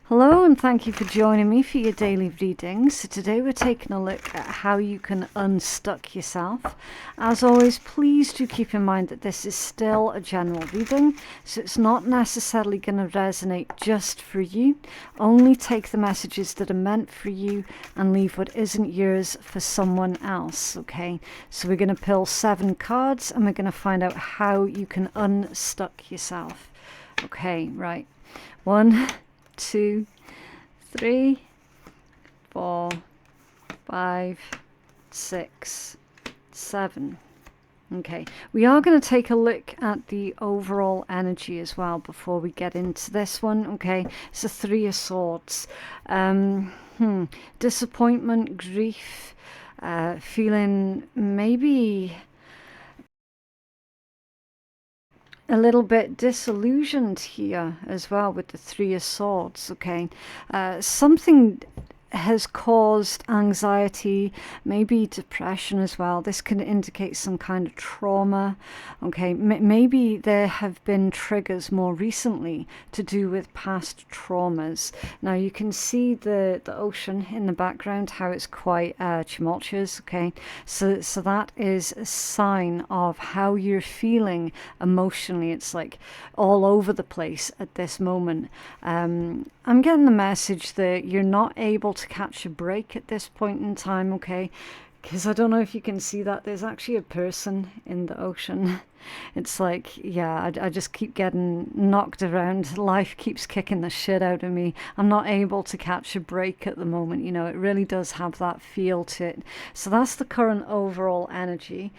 Hello and thank you for joining me for your daily readings. So today we're taking a look at how you can unstuck yourself. As always, please do keep in mind that this is still a general reading, so it's not necessarily going to resonate just for you. Only take the messages that are meant for you and leave what isn't yours for someone else, okay? So we're going to pull 7 cards and we're going to find out how you can unstuck yourself. Okay, right. 1, 2, 3, 4, 5, 6, 7. Okay, we are going to take a look at the overall energy as well before we get into this one. Okay, it's a 3 of Swords. Disappointment, grief, feeling maybe a little bit disillusioned here as well with the 3 of Swords. Okay, something has caused anxiety, maybe depression as well. This can indicate some kind of trauma. Okay, maybe there have been triggers more recently to do with past traumas. Now you can see the ocean in the background, how it's quite tumultuous. Okay, so that is a sign of how you're feeling emotionally. It's like all over the place at this moment. I'm getting the message that you're not able to catch a break at this point in time, okay? Because I don't know if you can see that there's actually a person in the ocean. It's like, yeah, I just keep getting knocked around. Life keeps kicking the shit out of me. I'm not able to catch a break at the moment. You know, it really does have that feel to it. So that's the current overall energy.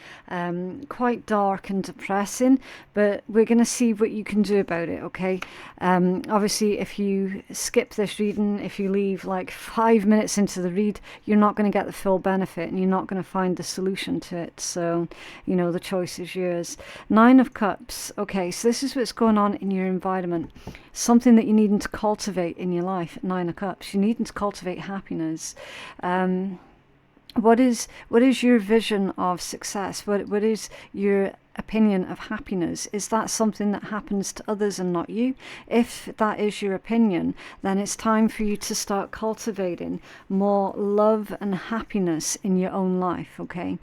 Quite dark and depressing, but we're going to see what you can do about it, okay? Obviously, if you skip this reading, if you leave like 5 minutes into the read, you're not going to get the full benefit and you're not going to find the solution to it. So, you know, the choice is yours. 9 of Cups. Okay, so this is what's going on in your environment. Something that you needing to cultivate in your life. 9 of Cups. You needing to cultivate happiness. What is your vision of success? What is your opinion of happiness? Is that something that happens to others and not you? If that is your opinion, then it's time for you to start cultivating more love and happiness in your own life, okay?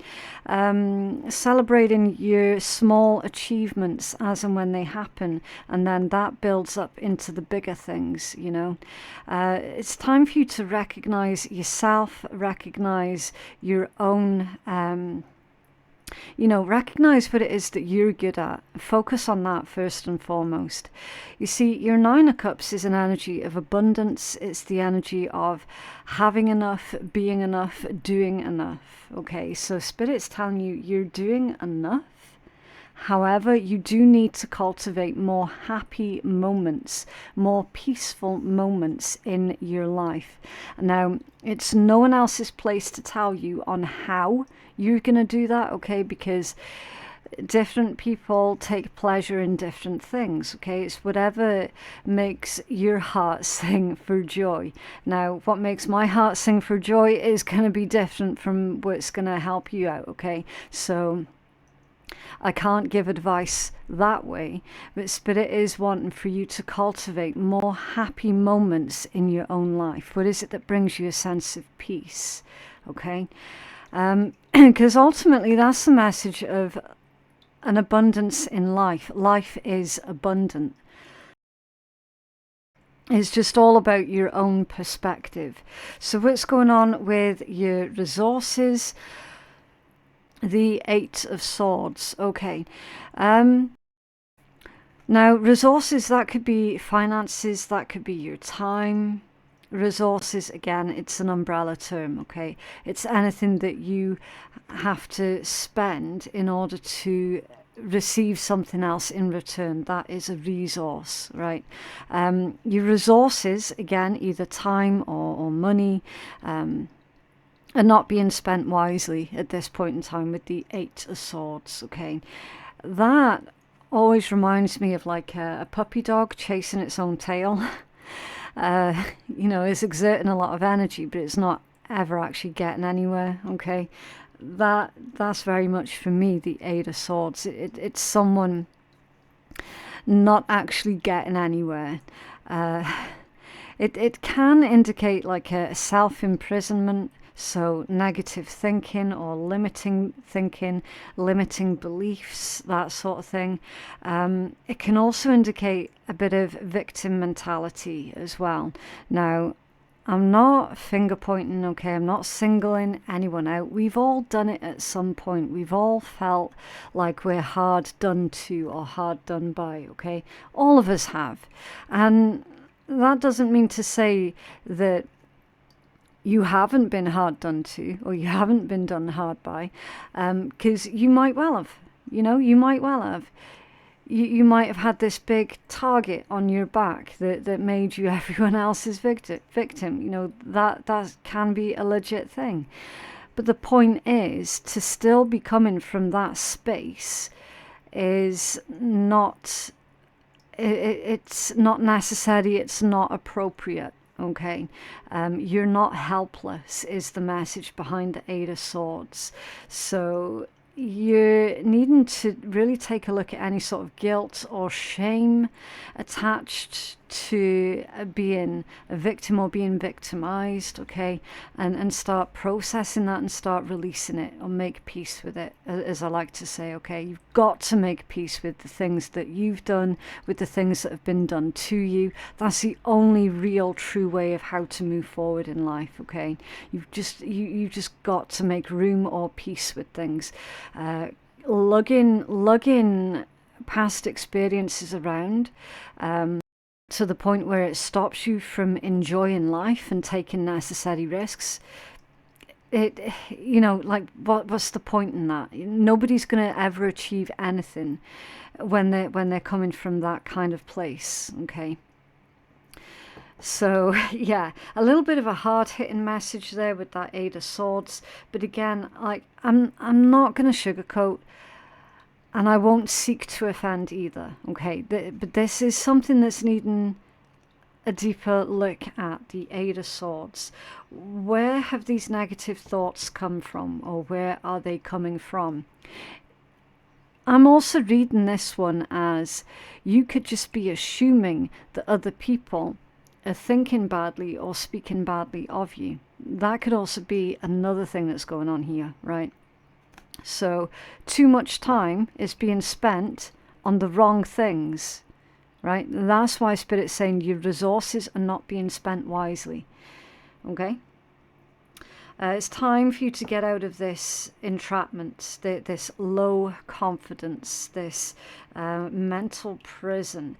Celebrating your small achievements as and when they happen, and then that builds up into the bigger things, you know? It's time for you to recognize yourself, recognize your own recognize what it is that you're good at. Focus on that first and foremost. You see, your 9 of Cups is an energy of abundance. It's the energy of having enough, being enough, doing enough. Okay, so Spirit's telling you you're doing enough. However, you do need to cultivate more happy moments, more peaceful moments in your life. Now, it's no one else's place to tell you on how you're going to do that, okay? Because different people take pleasure in different things, okay? It's whatever makes your heart sing for joy. Now, what makes my heart sing for joy is going to be different from what's going to help you out, okay? So I can't give advice that way, but Spirit is wanting for you to cultivate more happy moments in your own life. What is it that brings you a sense of peace? Okay? Because ultimately that's the message of an abundance in life. Life is abundant. It's just all about your own perspective. So what's going on with your resources? The 8 of Swords. Okay. Now, resources, that could be finances, that could be your time. Resources, again, it's an umbrella term, okay? It's anything that you have to spend in order to receive something else in return. That is a resource, right? Your resources, again, either time or money, are not being spent wisely at this point in time with the 8 of Swords, okay? That always reminds me of like a puppy dog chasing its own tail. It's exerting a lot of energy, but it's not ever actually getting anywhere, okay? That's very much for me the 8 of Swords. It's someone not actually getting anywhere. It can indicate like a self-imprisonment, so negative thinking or limiting thinking, limiting beliefs, that sort of thing. It can also indicate a bit of victim mentality as well. Now, I'm not finger pointing, okay? I'm not singling anyone out. We've all done it at some point. We've all felt like we're hard done to or hard done by, okay? All of us have. And that doesn't mean to say that you haven't been hard done to or you haven't been done hard by, because you might well have. You might well have. You might have had this big target on your back that made you everyone else's victim. That can be a legit thing. But the point is, to still be coming from that space is not, it's not necessary, it's not appropriate. Okay, you're not helpless is the message behind the Eight of Swords. So you're needing to really take a look at any sort of guilt or shame attached to being a victim or being victimized, okay? And start processing that and start releasing it or make peace with it, as I like to say, okay? You've got to make peace with the things that you've done, with the things that have been done to you. That's the only real true way of how to move forward in life, okay? You've just got to make room or peace with things. Lugging past experiences around, to the point where it stops you from enjoying life and taking necessary risks. What's the point in that? Nobody's going to ever achieve anything when they're coming from that kind of place, okay? So yeah, a little bit of a hard-hitting message there with that Eight of Swords, but again, like I'm not going to sugarcoat, and I won't seek to offend either, okay? But this is something that's needing a deeper look at, the Eight of Swords. Where have these negative thoughts come from, or where are they coming from? I'm also reading this one as you could just be assuming that other people are thinking badly or speaking badly of you. That could also be another thing that's going on here, right? So too much time is being spent on the wrong things, right? That's why Spirit's saying your resources are not being spent wisely, okay? It's time for you to get out of this entrapment, this low confidence, this mental prison.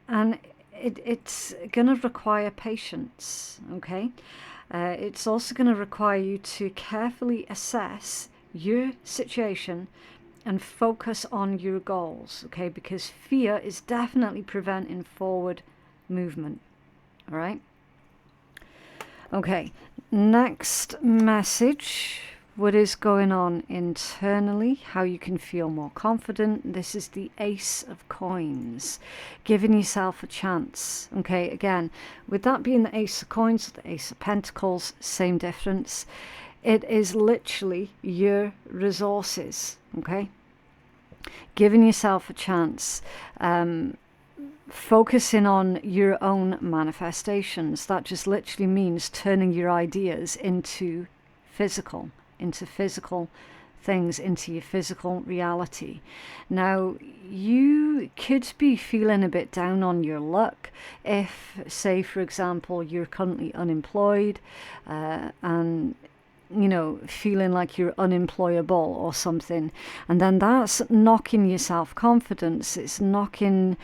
And it's going to require patience, okay? It's also going to require you to carefully assess your situation and focus on your goals, okay? Because fear is definitely preventing forward movement, all right? Okay, next message. What is going on internally, how you can feel more confident. This is the Ace of Coins, giving yourself a chance. Okay, again, with that being the Ace of Coins, the Ace of Pentacles, same difference. It is literally your resources, okay? Giving yourself a chance. Focusing on your own manifestations. That just literally means turning your ideas into physical things, into your physical reality. Now, you could be feeling a bit down on your luck if, say, for example, you're currently unemployed and feeling like you're unemployable or something, and then that's knocking your self-confidence. It's knocking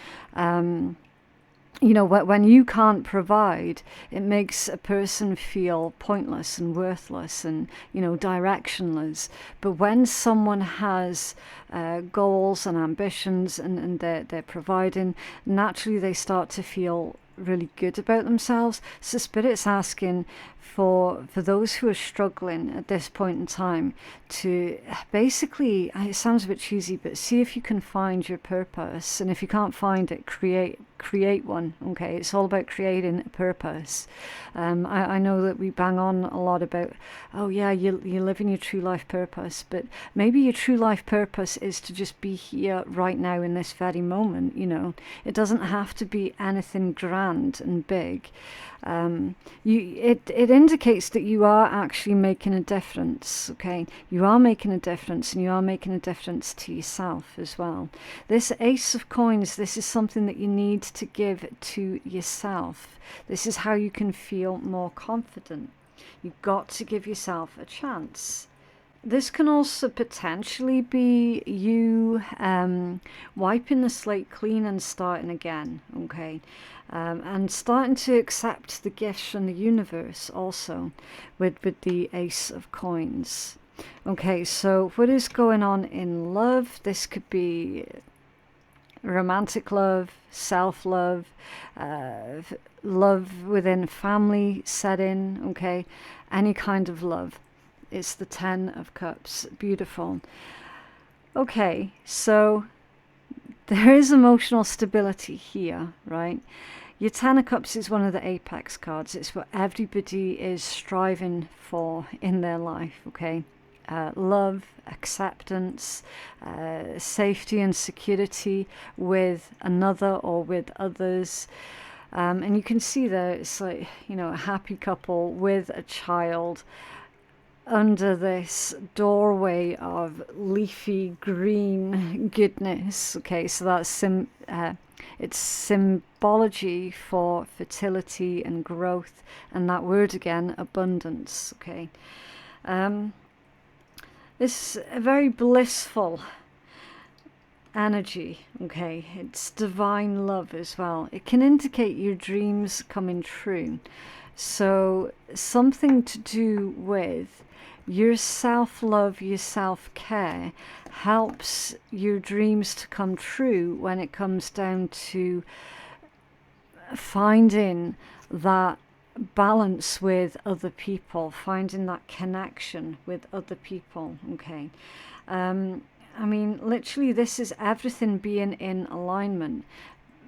when you can't provide, it makes a person feel pointless and worthless and, directionless. But when someone has goals and ambitions and they're providing, naturally they start to feel really good about themselves. So Spirit's asking for those who are struggling at this point in time to basically, it sounds a bit cheesy, but see if you can find your purpose. And if you can't find it, create one. Okay, it's all about creating a purpose. I know that we bang on a lot about, oh yeah, you're living your true life purpose, but maybe your true life purpose is to just be here right now in this very moment. It doesn't have to be anything grand and big. It indicates that you are actually making a difference, okay? You are making a difference, and you are making a difference to yourself as well. This Ace of Coins, this is something that you need to give to yourself. This is how you can feel more confident. You've got to give yourself a chance. This can also potentially be you wiping the slate clean and starting again, okay? And starting to accept the gifts from the universe also with the Ace of Coins. Okay, so what is going on in love? This could be romantic love, self-love, love within family setting, okay? Any kind of love. It's the 10 of Cups. Beautiful. Okay, so there is emotional stability here, right? Your 10 of Cups is one of the apex cards. It's what everybody is striving for in their life, okay? Love, acceptance, safety and security with another or with others. And you can see there, it's like, you know, a happy couple with a child under this doorway of leafy green goodness. Okay, so that's it's symbology for fertility and growth, and that word again, abundance. Okay, this is a very blissful energy. Okay, it's divine love as well. It can indicate your dreams coming true. So something to do with your self-love, your self-care helps your dreams to come true when it comes down to finding that balance with other people, finding that connection with other people, okay? I mean, literally, this is everything being in alignment.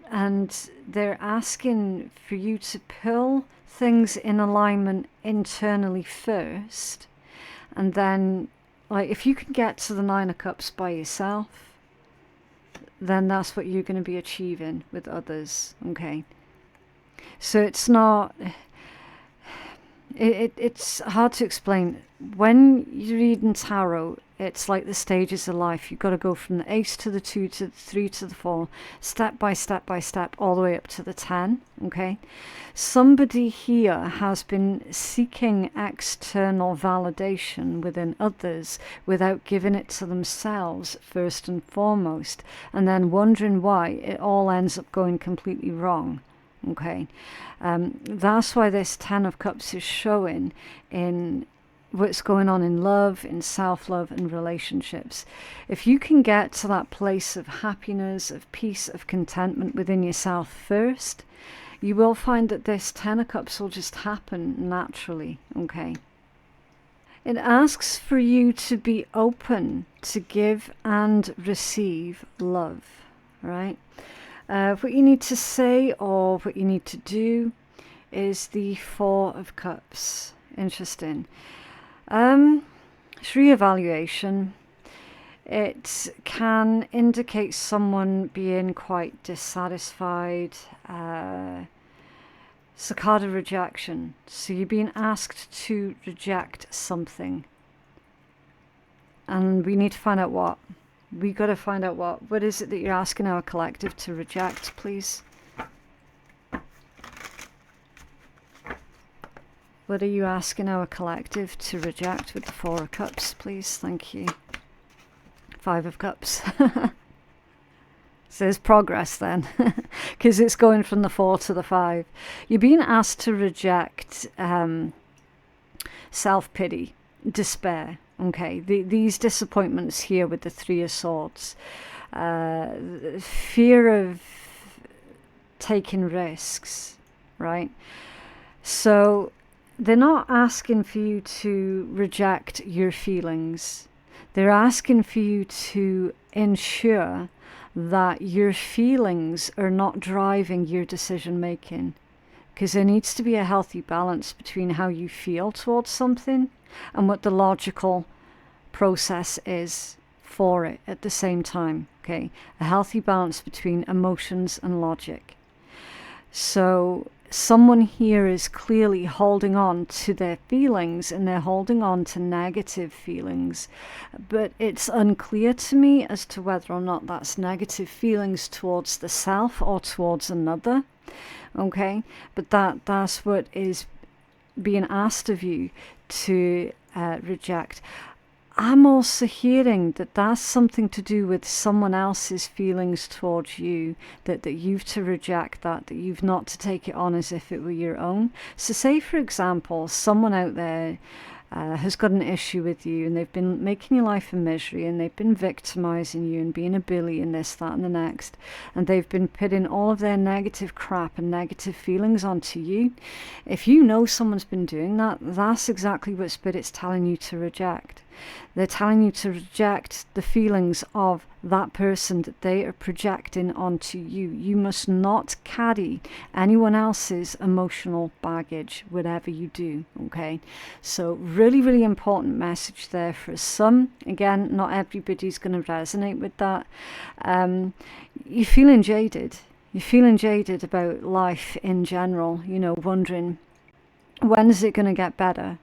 And they're asking for you to pull things in alignment internally first. And then, like, if you can get to the 9 of Cups by yourself, then that's what you're going to be achieving with others, okay? So it's not... It's hard to explain. When you're reading tarot, it's like the stages of life. You've got to go from the Ace to the 2 to the 3 to the 4, step by step by step, all the way up to the 10, okay? Somebody here has been seeking external validation within others without giving it to themselves first and foremost, and then wondering why it all ends up going completely wrong. Okay, that's why this 10 of Cups is showing in what's going on in love, in self-love, and relationships. If you can get to that place of happiness, of peace, of contentment within yourself first, you will find that this 10 of Cups will just happen naturally, okay? It asks for you to be open to give and receive love, right? What you need to say or what you need to do is the 4 of Cups. Interesting. It's reevaluation. It can indicate someone being quite dissatisfied. Cicada rejection. So you're being asked to reject something. And we need to find out what. We got to find out what. What is it that you're asking our collective to reject, please? What are you asking our collective to reject with the 4 of Cups, please? Thank you. 5 of Cups. So there's progress then, because it's going from the 4 to the 5. You're being asked to reject self-pity, despair. Okay, these disappointments here with the 3 of Swords, fear of taking risks, right? So they're not asking for you to reject your feelings. They're asking for you to ensure that your feelings are not driving your decision making, because there needs to be a healthy balance between how you feel towards something and what the logical process is for it at the same time, okay? A healthy balance between emotions and logic. So someone here is clearly holding on to their feelings, and they're holding on to negative feelings, but it's unclear to me as to whether or not that's negative feelings towards the self or towards another. Okay, but that's what is being asked of you to reject. I'm also hearing that that's something to do with someone else's feelings towards you, that you've to reject that you've not to take it on as if it were your own. So say, for example, someone out there has got an issue with you, and they've been making your life a misery, and they've been victimizing you and being a bully and this, that and the next, and they've been putting all of their negative crap and negative feelings onto you. If you know someone's been doing that, that's exactly what Spirit's telling you to reject. They're telling you to reject the feelings of that person that they are projecting onto you. You must not carry anyone else's emotional baggage, whatever you do, okay? So really, really important message there for some. Again, not everybody's going to resonate with that. You're feeling jaded. You're feeling jaded about life in general, you know, wondering, when is it going to get better?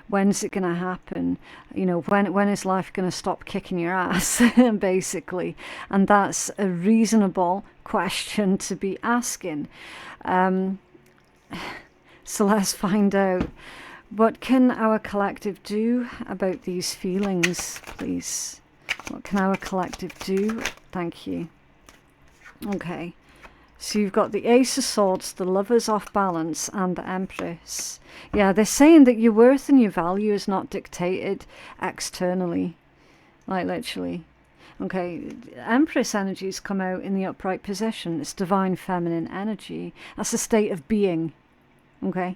When's it going to happen? You know, when is life going to stop kicking your ass, basically? And that's a reasonable question to be asking. So let's find out. What can our collective do about these feelings, please? What can our collective do? Thank you. Okay. So you've got the Ace of Swords, the Lovers off balance, and the Empress. Yeah, they're saying that your worth and your value is not dictated externally. Like, literally. Okay, Empress energies come out in the upright position. It's divine feminine energy. That's a state of being. Okay?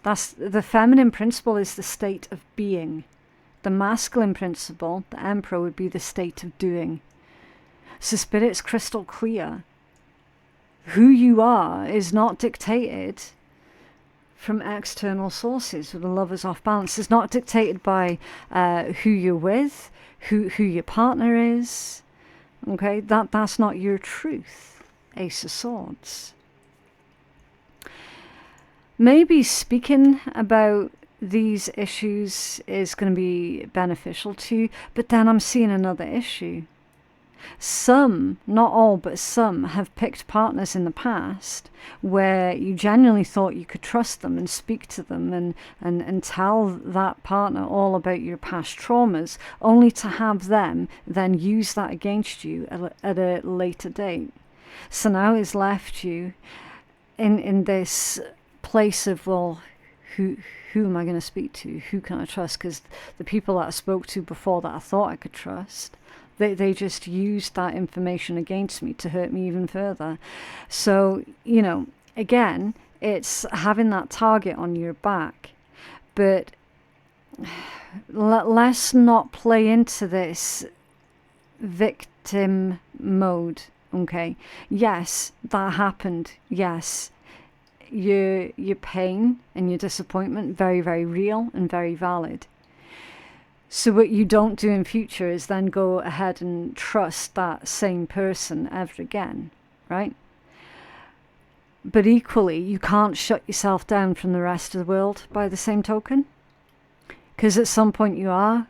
That's the feminine principle is the state of being. The masculine principle, the Emperor, would be the state of doing. So Spirit's crystal clear. Who you are is not dictated from external sources. With the Lovers off balance, it's not dictated by who you're with, who your partner is. Okay, that's not your truth. Ace of Swords. Maybe speaking about these issues is going to be beneficial to you, but then I'm seeing another issue. Some, not all, but some have picked partners in the past where you genuinely thought you could trust them and speak to them and tell that partner all about your past traumas, only to have them then use that against you at a later date. So now it's left you in this place of, well, who am I going to speak to? Who can I trust? Because the people that I spoke to before that I thought I could trust, they just used that information against me to hurt me even further. So, you know, again, it's having that target on your back. But let's not play into this victim mode, okay? Yes, that happened. Yes, your pain and your disappointment, very, very real and very valid. So what you don't do in future is then go ahead and trust that same person ever again, right? But equally, you can't shut yourself down from the rest of the world by the same token. Because at some point you are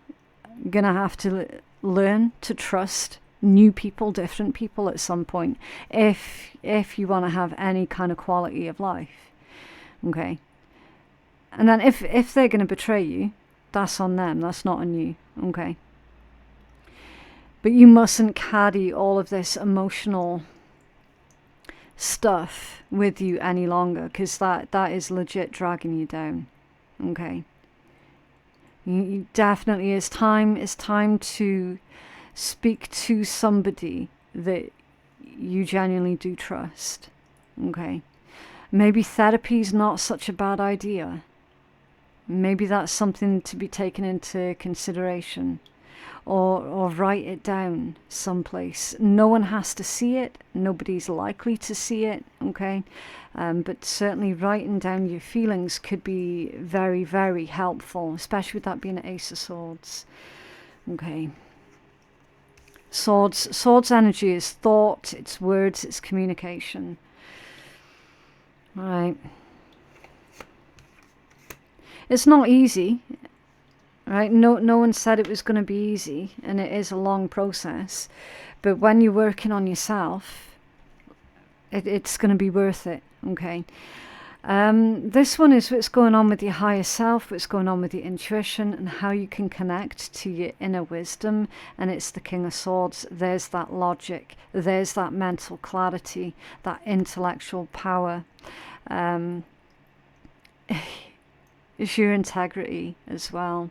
going to have to learn to trust new people, different people at some point, if you want to have any kind of quality of life. Okay? And then if they're going to betray you, that's on them, that's not on you, okay? But you mustn't carry all of this emotional stuff with you any longer, because that is legit dragging you down, okay? You definitely, it's time to speak to somebody that you genuinely do trust, okay? Maybe therapy's not such a bad idea. Maybe that's something to be taken into consideration, or write it down someplace. No one has to see it. Nobody's likely to see it, okay? But certainly writing down your feelings could be very, very helpful, especially with that being an Ace of Swords, okay? Swords energy is thought, it's words, it's communication. Right. It's not easy, right? No one said it was going to be easy, and it is a long process. But when you're working on yourself, it's going to be worth it, okay? This one is what's going on with your higher self, what's going on with your intuition, and how you can connect to your inner wisdom. And it's the King of Swords. There's that logic, there's that mental clarity, that intellectual power. It's your integrity as well.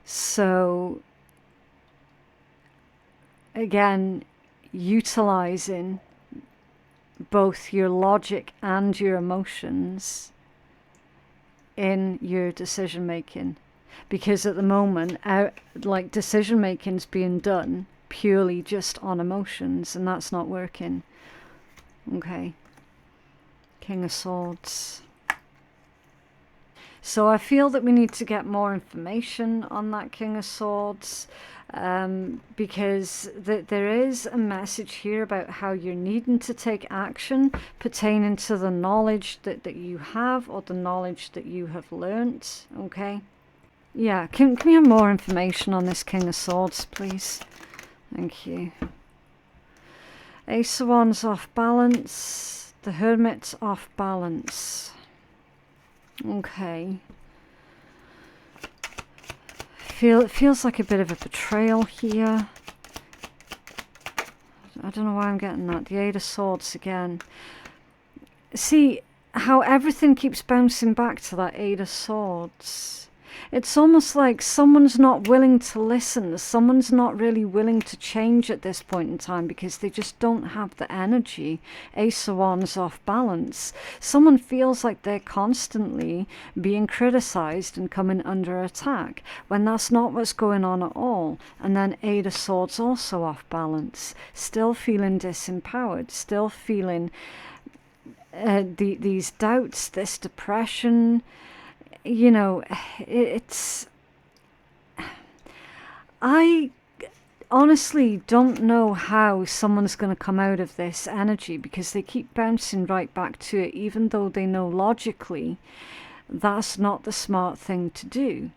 So again, utilizing both your logic and your emotions in your decision making, because at the moment like decision making's being done purely just on emotions, and that's not working. Okay, King of Swords. So I feel that we need to get more information on that King of Swords, because there is a message here about how you're needing to take action pertaining to the knowledge that you have, or the knowledge that you have learnt. Okay. Yeah, can we have more information on this King of Swords, please? Thank you. Ace of Wands off balance. The Hermit's off balance. Okay. It feels like a bit of a betrayal here. I don't know why I'm getting that. The Eight of Swords again. See how everything keeps bouncing back to that Eight of Swords. It's almost like someone's not willing to listen. Someone's not really willing to change at this point in time because they just don't have the energy. Ace of Wands off balance. Someone feels like they're constantly being criticized and coming under attack when that's not what's going on at all. And then Eight of Swords also off balance. Still feeling disempowered. Still feeling these doubts, this depression. You know, I honestly don't know how someone's going to come out of this energy, because they keep bouncing right back to it, even though they know logically that's not the smart thing to do.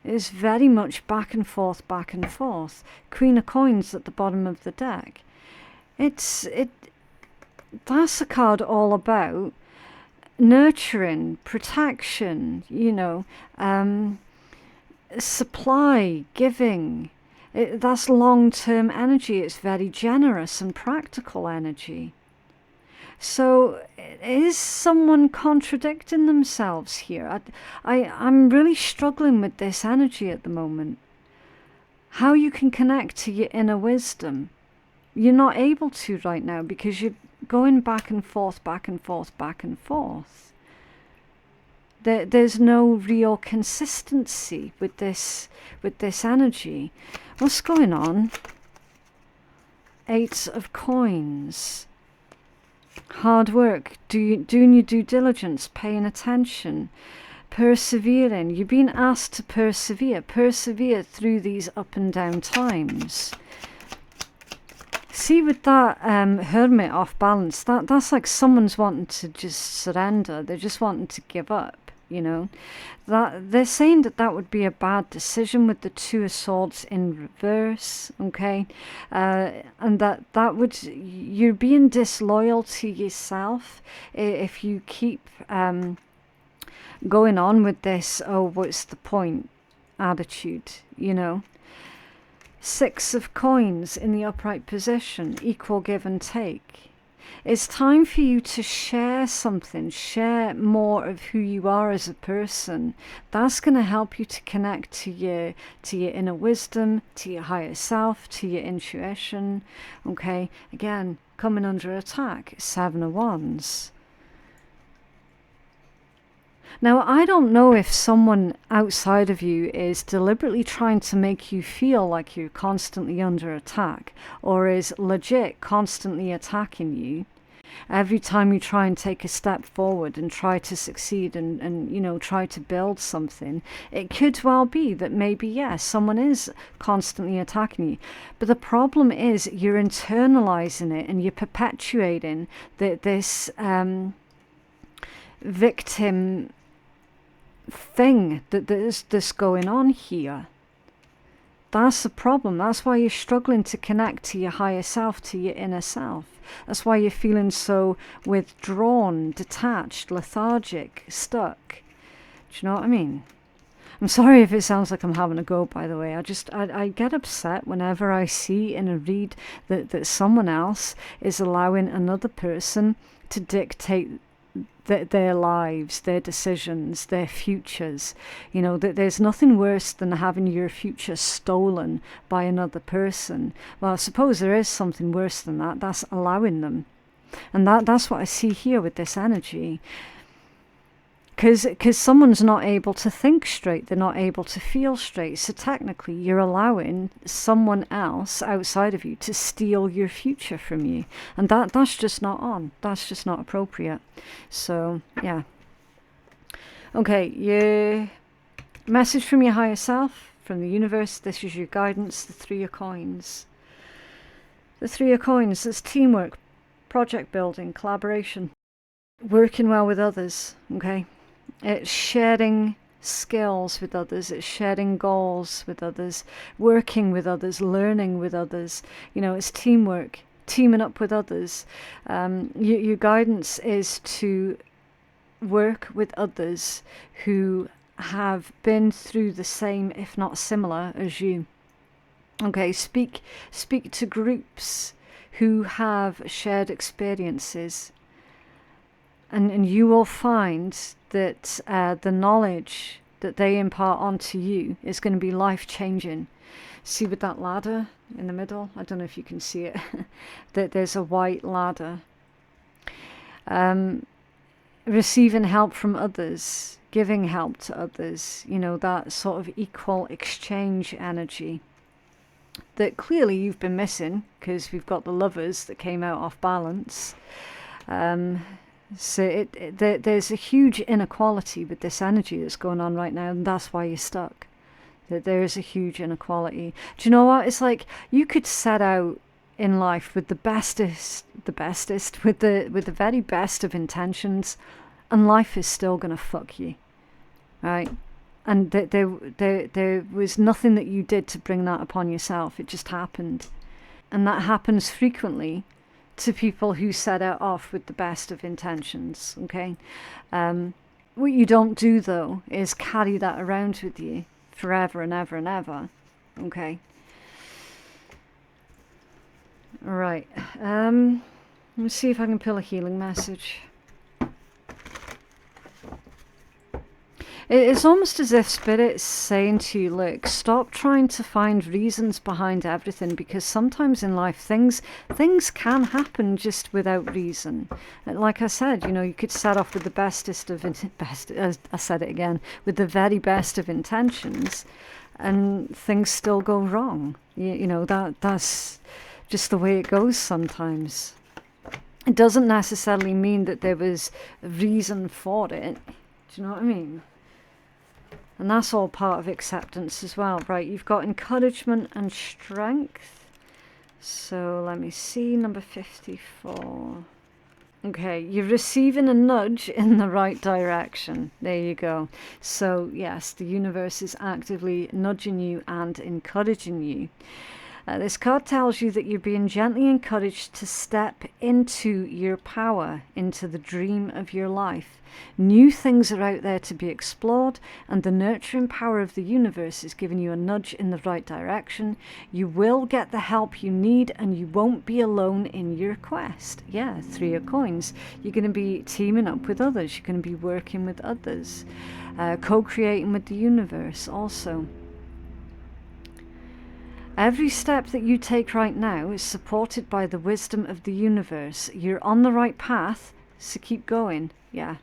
It's very much back and forth, back and forth. Queen of Coins at the bottom of the deck. That's a card all about nurturing, protection, you know, supply, giving. That's long-term energy. It's very generous and practical energy. So is someone contradicting themselves here? I'm really struggling with this energy at the moment. How you can connect to your inner wisdom. You're not able to right now because you're going back and forth, back and forth, back and forth. There's no real consistency with this energy. What's going on? Eight of Coins. Hard work, doing your due diligence, paying attention, persevering. You're being asked to persevere through these up and down times. See, with that Hermit off balance, that's like someone's wanting to just surrender. They're just wanting to give up, you know. That they're saying that would be a bad decision with the Two of Swords in reverse, okay? And that would, you're being disloyal to yourself if you keep going on with this, oh, what's the point attitude, you know. Six of Coins in the upright position, equal give and take. It's time for you to share something, share more of who you are as a person. That's going to help you to connect to your inner wisdom, to your higher self, to your intuition. Okay, again, coming under attack, Seven of Wands. Now, I don't know if someone outside of you is deliberately trying to make you feel like you're constantly under attack, or is legit constantly attacking you every time you try and take a step forward and try to succeed and you know, try to build something. It could well be that maybe, yes, someone is constantly attacking you. But the problem is you're internalizing it and you're perpetuating this victim thing that's going on here. That's the problem. That's why you're struggling to connect to your higher self, to your inner self. That's why you're feeling so withdrawn, detached, lethargic, stuck. Do you know what I mean? I'm sorry if it sounds like I'm having a go, by the way. I get upset whenever I see in a read that someone else is allowing another person to dictate their lives, their decisions, their futures. You know, that there's nothing worse than having your future stolen by another person. Well, I suppose there is something worse than that. That's allowing them. And that's what I see here with this energy. Because someone's not able to think straight, they're not able to feel straight. So technically, you're allowing someone else outside of you to steal your future from you. And that's just not on. That's just not appropriate. So, yeah. Okay, your message from your higher self, from the universe. This is your guidance, the 3 of coins. The 3 of coins, it's teamwork, project building, collaboration, working well with others, okay? It's sharing skills with others, it's sharing goals with others, working with others, learning with others. You know, it's teamwork, teaming up with others. Your guidance is to work with others who have been through the same, if not similar, as you. Okay, speak to groups who have shared experiences. And you will find that the knowledge that they impart onto you is going to be life-changing. See with that ladder in the middle? I don't know if you can see it. That there's a white ladder. Receiving help from others, giving help to others, you know, that sort of equal exchange energy that clearly you've been missing, because we've got the Lovers that came out off balance. So there's a huge inequality with this energy that's going on right now, and that's why you're stuck. That there is a huge inequality. Do you know what? It's like you could set out in life with the bestest, with the very best of intentions, and life is still gonna fuck you, right? And there was nothing that you did to bring that upon yourself. It just happened, and that happens frequently to people who set out off with the best of intentions, okay? What you don't do, though, is carry that around with you forever and ever and ever, okay? All right. Let's see if I can pull a healing message. It's almost as if Spirit's saying to you, look, stop trying to find reasons behind everything, because sometimes in life things can happen just without reason. And like I said, you know, you could start off with the I said it again, with the very best of intentions, and things still go wrong. You know, that's just the way it goes sometimes. It doesn't necessarily mean that there was a reason for it. Do you know what I mean? And that's all part of acceptance as well, right? You've got encouragement and strength. So let me see, number 54. Okay, you're receiving a nudge in the right direction. There you go. So yes, the universe is actively nudging you and encouraging you. This card tells you that you're being gently encouraged to step into your power, into the dream of your life. New things are out there to be explored, and the nurturing power of the universe is giving you a nudge in the right direction. You will get the help you need, and you won't be alone in your quest. Yeah, 3 of coins. You're going to be teaming up with others. You're going to be working with others. Co-creating with the universe also. Every step that you take right now is supported by the wisdom of the universe. You're on the right path, so keep going. Yeah,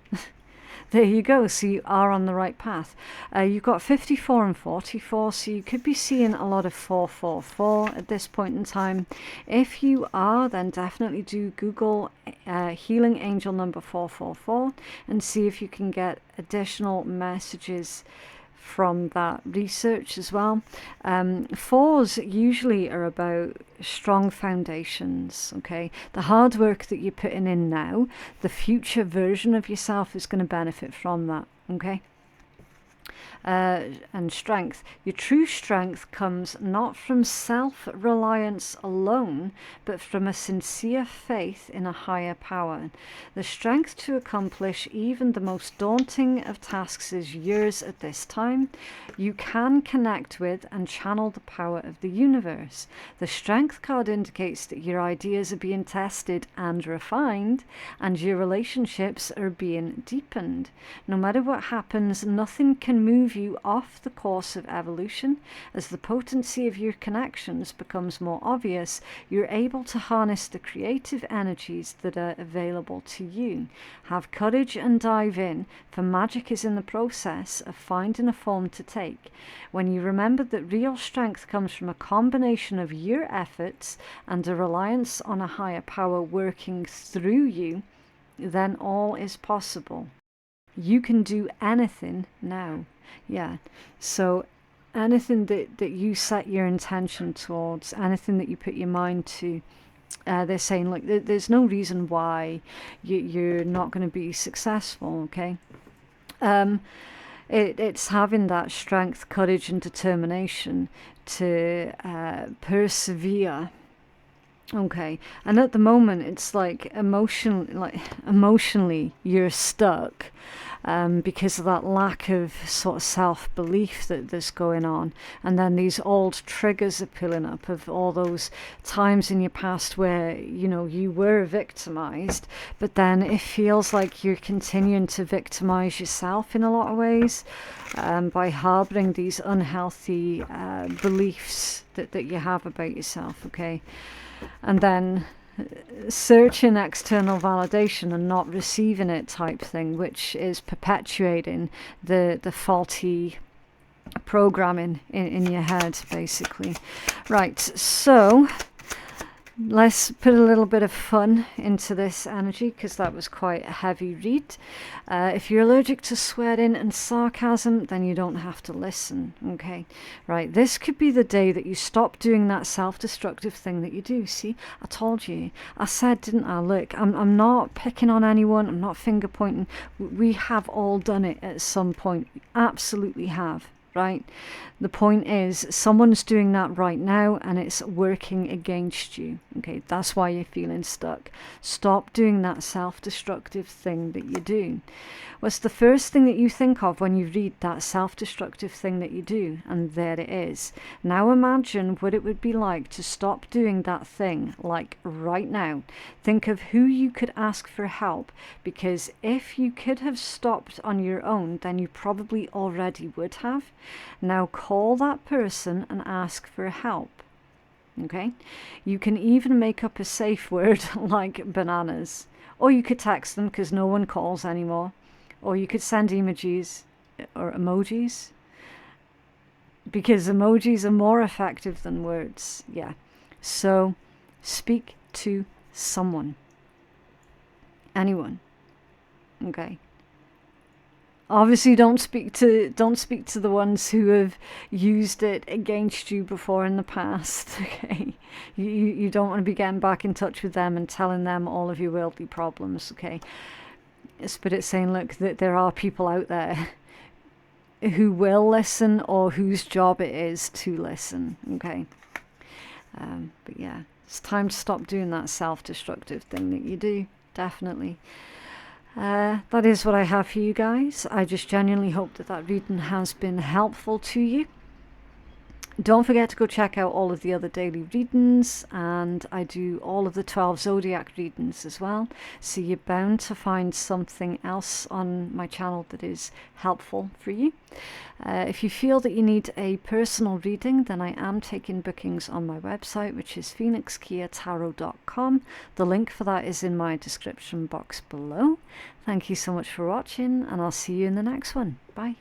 there you go. So you are on the right path. You've got 54 and 44, so you could be seeing a lot of 444 at this point in time. If you are, then definitely do Google Healing Angel number 444 and see if you can get additional messages from that research as well. Fours usually are about strong foundations, okay? The hard work that you're putting in now, the future version of yourself is going to benefit from that, okay? And strength. Your true strength comes not from self-reliance alone, but from a sincere faith in a higher power. The strength to accomplish even the most daunting of tasks is yours at this time. You can connect with and channel the power of the universe. The strength card indicates that your ideas are being tested and refined, and your relationships are being deepened. No matter what happens, nothing can move you off the course of evolution. As the potency of your connections becomes more obvious, you're able to harness the creative energies that are available to you. Have courage and dive in, for magic is in the process of finding a form to take. When you remember that real strength comes from a combination of your efforts and a reliance on a higher power working through you, then all is possible. You can do anything now. Yeah, so anything that you set your intention towards, anything that you put your mind to, they're saying, look, there's no reason why you're not going to be successful, okay? It's having that strength, courage, and determination to persevere. Okay, and at the moment it's like emotionally you're stuck because of that lack of sort of self-belief that's going on, and then these old triggers are pulling up of all those times in your past where you were victimized, but then it feels like you're continuing to victimize yourself in a lot of ways by harboring these unhealthy beliefs that you have about yourself, okay? And then searching external validation and not receiving it type thing, which is perpetuating the faulty programming in your head, basically. Right, so let's put a little bit of fun into this energy, because that was quite a heavy read. If you're allergic to swearing and sarcasm, then you don't have to listen, okay? Right, this could be the day that you stop doing that self-destructive thing that you do. See, I told you. I said, didn't I? Look, I'm not picking on anyone. I'm not finger pointing. We have all done it at some point. Absolutely have. Right? The point is, someone's doing that right now and it's working against you. Okay, that's why you're feeling stuck. Stop doing that self-destructive thing that you do. What's the first thing that you think of when you read that self-destructive thing that you do? And there it is. Now imagine what it would be like to stop doing that thing, like right now. Think of who you could ask for help, because if you could have stopped on your own, then you probably already would have. Now call that person and ask for help. Okay? You can even make up a safe word like bananas. Or you could text them, because no one calls anymore. Or you could send emojis or emojis, because emojis are more effective than words. Yeah. So speak to someone. Anyone. Okay. Obviously don't speak to the ones who have used it against you before in the past. Okay. You don't want to be getting back in touch with them and telling them all of your worldly problems, okay? But it's saying, look, that there are people out there who will listen, or whose job it is to listen, okay? But yeah, it's time to stop doing that self-destructive thing that you do, definitely. That is what I have for you guys. I just genuinely hope that reading has been helpful to you. Don't forget to go check out all of the other daily readings, and I do all of the 12 zodiac readings as well, so you're bound to find something else on my channel that is helpful for you. If you feel that you need a personal reading, then I am taking bookings on my website, which is phoenixkeiatarot.com. The link for that is in my description box below. Thank you so much for watching, and I'll see you in the next one. Bye.